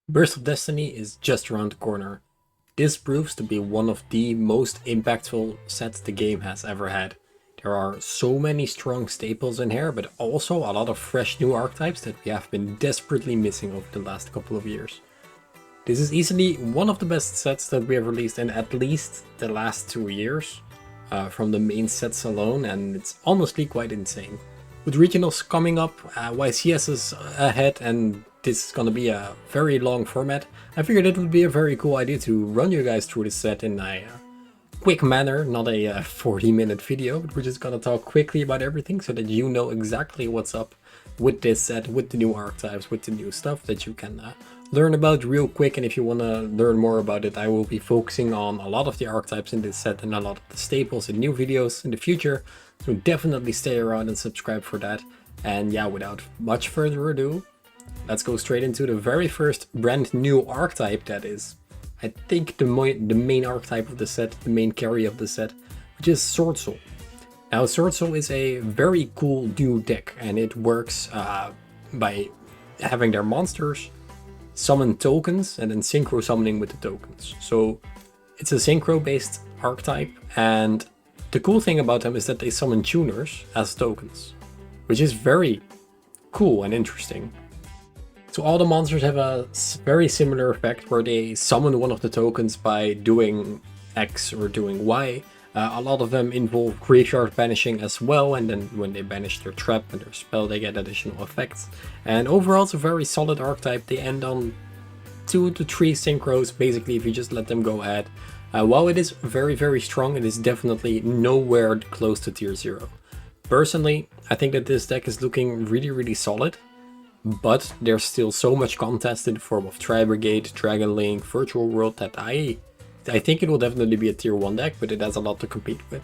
Burst of Destiny is just around the corner. This proves to be one of the most impactful sets the game has ever had. There are so many strong staples in here, but also a lot of fresh new archetypes that we have been desperately missing over the last couple of years. This is easily one of the best sets that we have released in at least the last 2 years, from the main sets alone, and it's honestly quite insane. With regionals coming up, YCS is ahead, and this is gonna be a very long format. I figured it would be a very cool idea to run you guys through this set in a quick manner, not a 40-minute video, but we're just gonna talk quickly about everything so that you know exactly what's up with this set, with the new archetypes, with the new stuff that you can learn about real quick. And if you want to learn more about it, I will be focusing on a lot of the archetypes in this set and a lot of the staples in new videos in the future, so definitely stay around and subscribe for that. And yeah, without much further ado, let's go straight into the very first brand new archetype that is, I think, the main archetype of the set, the main carry of the set, which is Sword Soul. Now, Sword Soul is a very cool new deck, and it works by having their monsters summon tokens and then synchro summoning with the tokens. So it's a synchro based archetype, and the cool thing about them is that they summon tuners as tokens, which is very cool and interesting. So all the monsters have a very similar effect where they summon one of the tokens by doing X or doing Y. A lot of them involve graveyard banishing as well, and then when they banish their trap and their spell, they get additional effects. And overall, it's a very solid archetype. They end on 2 to 3 synchros, basically, if you just let them go ahead. While it is very strong, it is definitely nowhere close to tier 0. Personally, I think that this deck is looking really solid, but there's still so much contest in the form of Tri-Brigade, Dragon Link, Virtual World that I think it will definitely be a tier 1 deck, but it has a lot to compete with.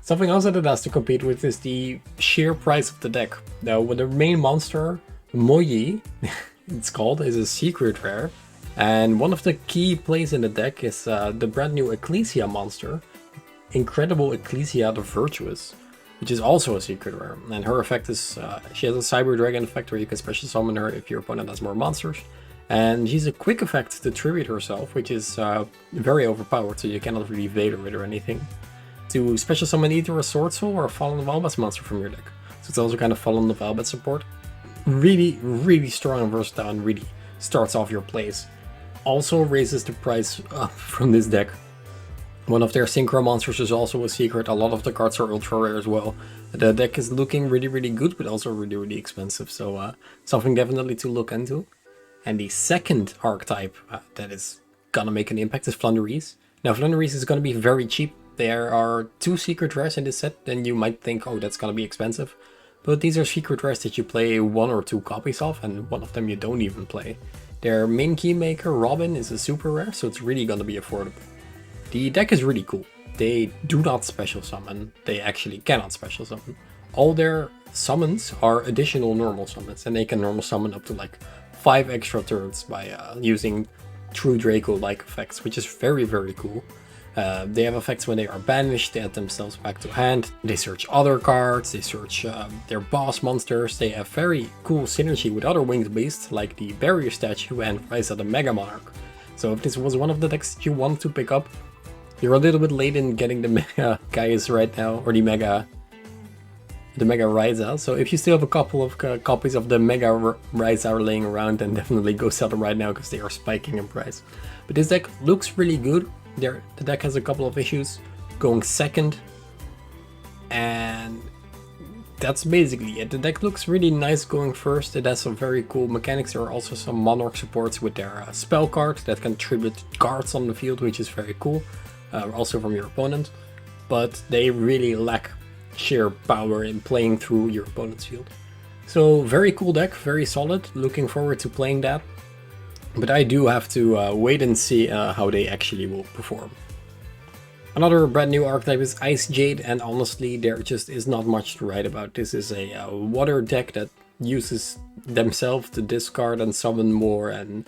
Something else that it has to compete with is the sheer price of the deck. Now, with the main monster, Moyi, it's called, is a secret rare, and one of the key plays in the deck is the brand new Ecclesia monster, Incredible Ecclesia the Virtuous, which is also a secret rare, and her effect is, she has a Cyber Dragon effect where you can special summon her if your opponent has more monsters. And she's a quick effect to tribute herself, which is very overpowered, so you cannot really Vader it or anything. To special summon either a Sword Soul or a Fallen Valbas monster from your deck. So it's also kind of Fallen Valbas support. Really strong and versatile, and really starts off your plays. Also raises the price up from this deck. One of their synchro monsters is also a secret. A lot of the cards are ultra rare as well. The deck is looking really good, but also really expensive. So something definitely to look into. And the second archetype that is gonna make an impact is Flanderize. Now, Flanderize is gonna be very cheap. There are 2 secret rares in this set, and you might think, oh, that's gonna be expensive. But these are secret rares that you play 1 or 2 copies of, and one of them you don't even play. Their main keymaker, Robin, is a super rare, so it's really gonna be affordable. The deck is really cool. They do not special summon. They actually cannot special summon. All their summons are additional normal summons, and they can normal summon up to like 5 extra turns by using true Draco-like effects, which is very cool. They have effects when they are banished, they add themselves back to hand, they search other cards, they search their boss monsters. They have very cool synergy with other winged beasts like the Barrier Statue and Rise of the Mega Monarch. So if this was one of the decks you want to pick up, you're a little bit late in getting the Mega guys right now, or the Mega Ryza. So if you still have a couple of copies of the Mega Ryza laying around, then definitely go sell them right now because they are spiking in price. But this deck looks really good. The deck has a couple of issues going second, and that's basically it. The deck looks really nice going first. It has some very cool mechanics. There are also some Monarch supports with their spell card that can tribute cards on the field, which is very cool, also from your opponent. But they really lack sheer power in playing through your opponent's field. So very cool deck, very solid, looking forward to playing that. But I do have to wait and see how they actually will perform. Another brand new archetype is Ice Jade, and honestly there just is not much to write about. This is a water deck that uses themselves to discard and summon more, and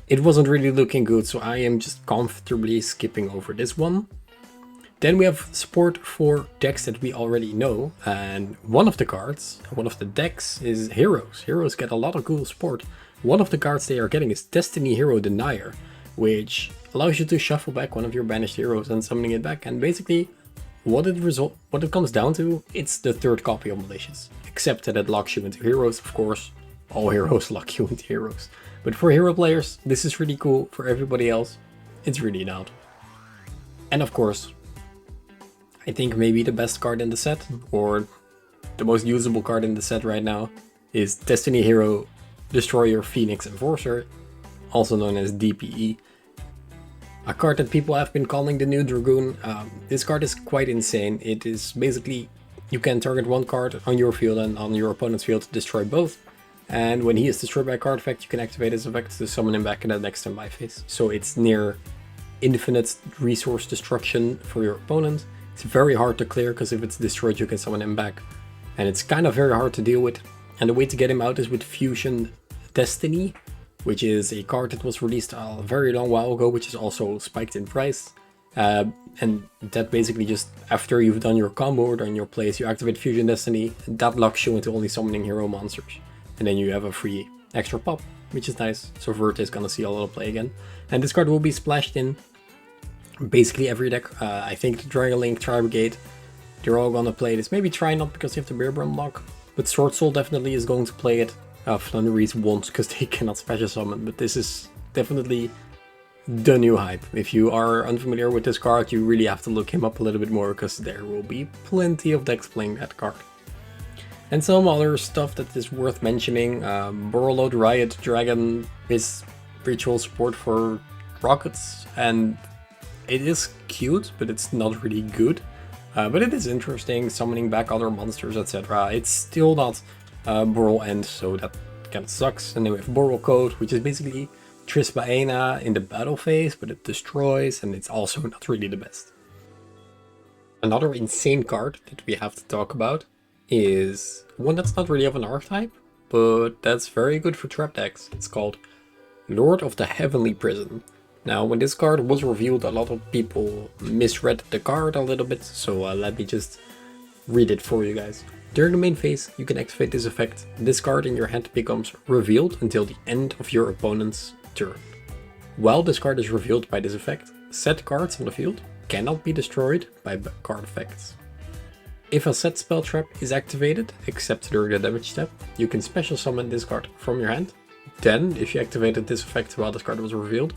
it wasn't really looking good, so I am just comfortably skipping over this one. Then we have support for decks that we already know, and one of the decks is Heroes. Heroes get a lot of cool support. One of the cards they are getting is Destiny Hero Denier, which allows you to shuffle back one of your banished heroes and summoning it back, and basically what it comes down to, it's the third copy of Malicious, except that it locks you into heroes. Of course, all heroes lock you into heroes, but for hero players this is really cool. For everybody else, it's really not. And of course, I think maybe the best card in the set, or the most usable card in the set right now, is Destiny Hero Destroyer Phoenix Enforcer, also known as DPE. A card that people have been calling the new Dragoon. This card is quite insane. It is basically, you can target one card on your field and on your opponent's field to destroy both. And when he is destroyed by a card effect, you can activate his effect to summon him back in the next standby phase. So it's near infinite resource destruction for your opponent. It's very hard to clear, because if it's destroyed you can summon him back. And it's kind of very hard to deal with. And the way to get him out is with Fusion Destiny, which is a card that was released a very long while ago, which is also spiked in price. And that basically just, after you've done your combo or done your plays, you activate Fusion Destiny, and that locks you into only summoning hero monsters. And then you have a free extra pop, which is nice. So Vert is gonna see a lot of play again. And this card will be splashed in basically every deck. I think the Dragon Link, Tri-Brigade, they're all gonna play this. Maybe Try not, because you have the Bear Brum lock. But Sword Soul definitely is going to play it. Flanderize won't, because they cannot special summon, but this is definitely the new hype. If you are unfamiliar with this card, you really have to look him up a little bit more, because there will be plenty of decks playing that card. And some other stuff that is worth mentioning, Borreload Riot Dragon is ritual support for rockets, and it is cute, but it's not really good. But it is interesting, summoning back other monsters, etc. It's still not Boral End, so that kind of sucks. And then we have Boral Code, which is basically Trisbaena in the battle phase, but it destroys, and it's also not really the best. Another insane card that we have to talk about is one that's not really of an archetype, but that's very good for trap decks. It's called Lord of the Heavenly Prison. Now, when this card was revealed, a lot of people misread the card a little bit, so let me just read it for you guys. During the main phase, you can activate this effect. This card in your hand becomes revealed until the end of your opponent's turn. While this card is revealed by this effect, set cards on the field cannot be destroyed by card effects. If a set spell trap is activated, except during the damage step, you can special summon this card from your hand. Then, if you activated this effect while this card was revealed,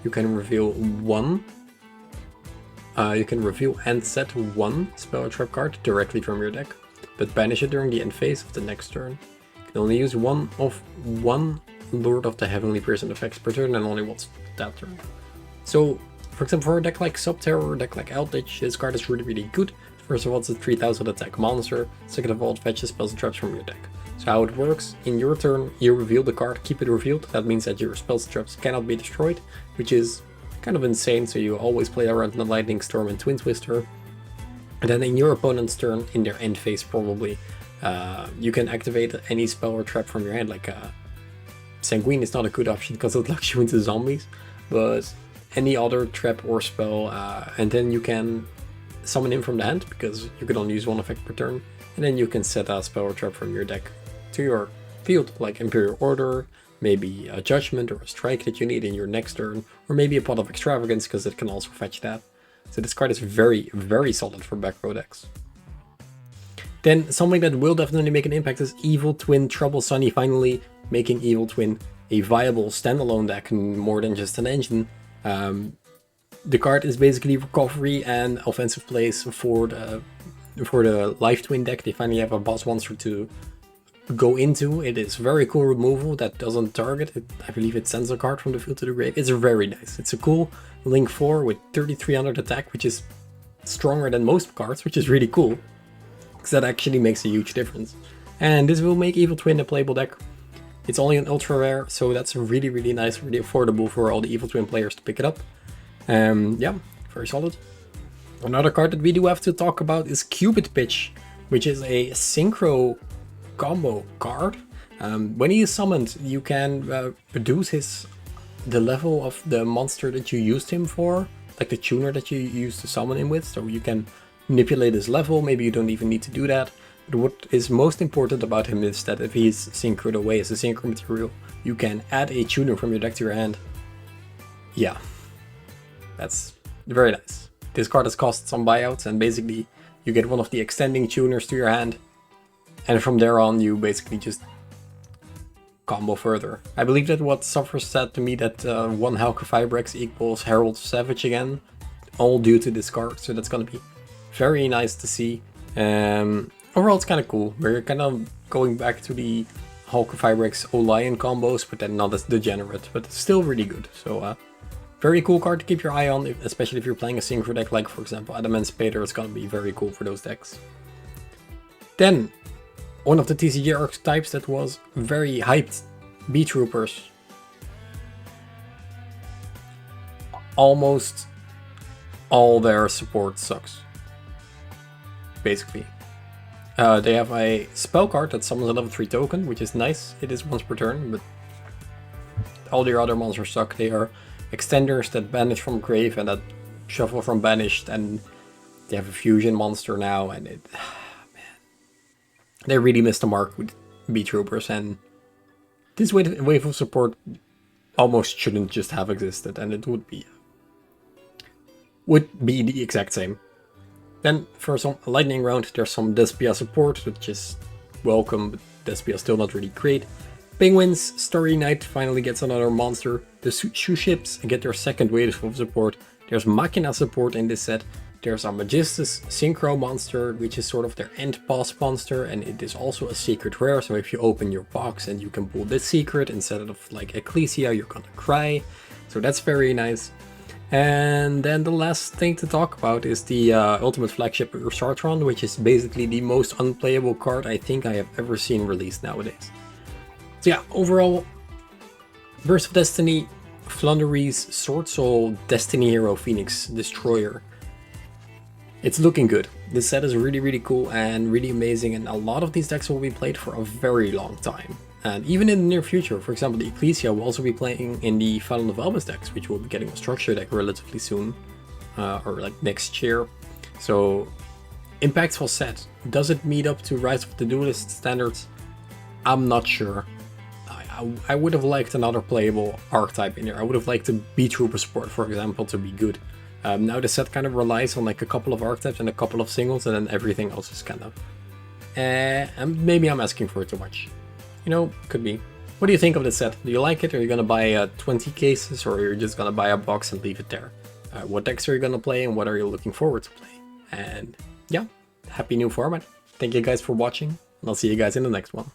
you can reveal and set one spell trap card directly from your deck, but banish it during the end phase of the next turn. You can only use one Lord of the Heavenly Prison effects per turn, and only once that turn. So, for example, for a deck like Subterror or a deck like Eldritch, this card is really good. First of all, it's a 3000 attack monster. Second of all, it fetches spells and traps from your deck. So how it works, in your turn, you reveal the card, keep it revealed. That means that your spells and traps cannot be destroyed, which is kind of insane, so you always play around the Lightning Storm and Twin Twister. And then in your opponent's turn, in their end phase probably, you can activate any spell or trap from your hand, like Sanguine is not a good option because it locks you into zombies, but any other trap or spell, and then you can summon him from the hand, because you can only use one effect per turn, and then you can set a spell or trap from your deck to your field, like Imperial Order, maybe a Judgment or a Strike that you need in your next turn, or maybe a Pot of Extravagance, because it can also fetch that. So this card is very, very solid for back row decks. Then something that will definitely make an impact is Evil Twin Trouble Sunny, finally making Evil Twin a viable standalone deck, more than just an engine. The card is basically recovery and offensive plays for the Life Twin deck. They finally have a boss monster to go into. It is very cool removal that doesn't target it. I believe it sends a card from the field to the grave. It's very nice. It's a cool Link 4 with 3300 attack, which is stronger than most cards, which is really cool, because that actually makes a huge difference. And this will make Evil Twin a playable deck. It's only an ultra rare, so that's really nice, really affordable for all the Evil Twin players to pick it up. Yeah, very solid. Another card that we do have to talk about is Cupid Pitch, which is a synchro combo card. When he is summoned, you can reduce the level of the monster that you used him for, like the tuner that you used to summon him with, so you can manipulate his level. Maybe you don't even need to do that, But what is most important about him is that if he's synchroed away as a synchro material, you can add a tuner from your deck to your hand. Yeah, that's very nice. This card has cost some buyouts, and basically you get one of the extending tuners to your hand, and from there on you basically just combo further. I believe that what Suffer said to me that 1 Hauke Fibrex equals Herald Savage again, all due to this card, so that's gonna be very nice to see. Overall it's kind of cool. We're kind of going back to the Hauke Fibrex Olion combos, but then not as degenerate, but it's still really good. So very cool card to keep your eye on, especially if you're playing a synchro deck like, for example, Adamant Spader is gonna be very cool for those decks. Then, one of the TCG archetypes that was very hyped, B-Troopers. Almost all their support sucks, basically. They have a spell card that summons a level 3 token, which is nice. It is once per turn, but all their other monsters suck. They are extenders that banish from grave and that shuffle from banished, and they have a fusion monster now, and it... man. They really missed the mark with B-Troopers, and this wave of support almost shouldn't just have existed, and it would be the exact same. Then for some lightning round, there's some Despia support, which is welcome, but Despia still not really great. Penguins, Starry Night finally gets another monster. The Shoe Ships get their second wave of support. There's Machina support in this set. There's a Magistus Synchro monster, which is sort of their end boss monster, and it is also a secret rare, so if you open your box and you can pull this secret instead of like Ecclesia, you're gonna cry. So that's very nice. And then the last thing to talk about is the Ultimate Flagship Ursartron, which is basically the most unplayable card I think I have ever seen released nowadays. So yeah, overall, Burst of Destiny, Flanderize, Sword Soul, Destiny Hero, Phoenix Destroyer. It's looking good. This set is really, really cool and really amazing, and a lot of these decks will be played for a very long time. And even in the near future, for example, the Ecclesia will also be playing in the Fallen of Elvis decks, which will be getting a structure deck relatively soon, or like next year. So, impactful set. Does it meet up to Rise of the Duelist standards? I'm not sure. I would have liked another playable archetype in there. I would have liked the B-Trooper support, for example, to be good. Now the set kind of relies on like a couple of archetypes and a couple of singles, and then everything else is kind of... and maybe I'm asking for too much. You know, could be. What do you think of this set? Do you like it? Are you gonna buy 20 cases, or you're just gonna buy a box and leave it there? What decks are you gonna play, and what are you looking forward to play? And yeah, happy new format. Thank you guys for watching, and I'll see you guys in the next one.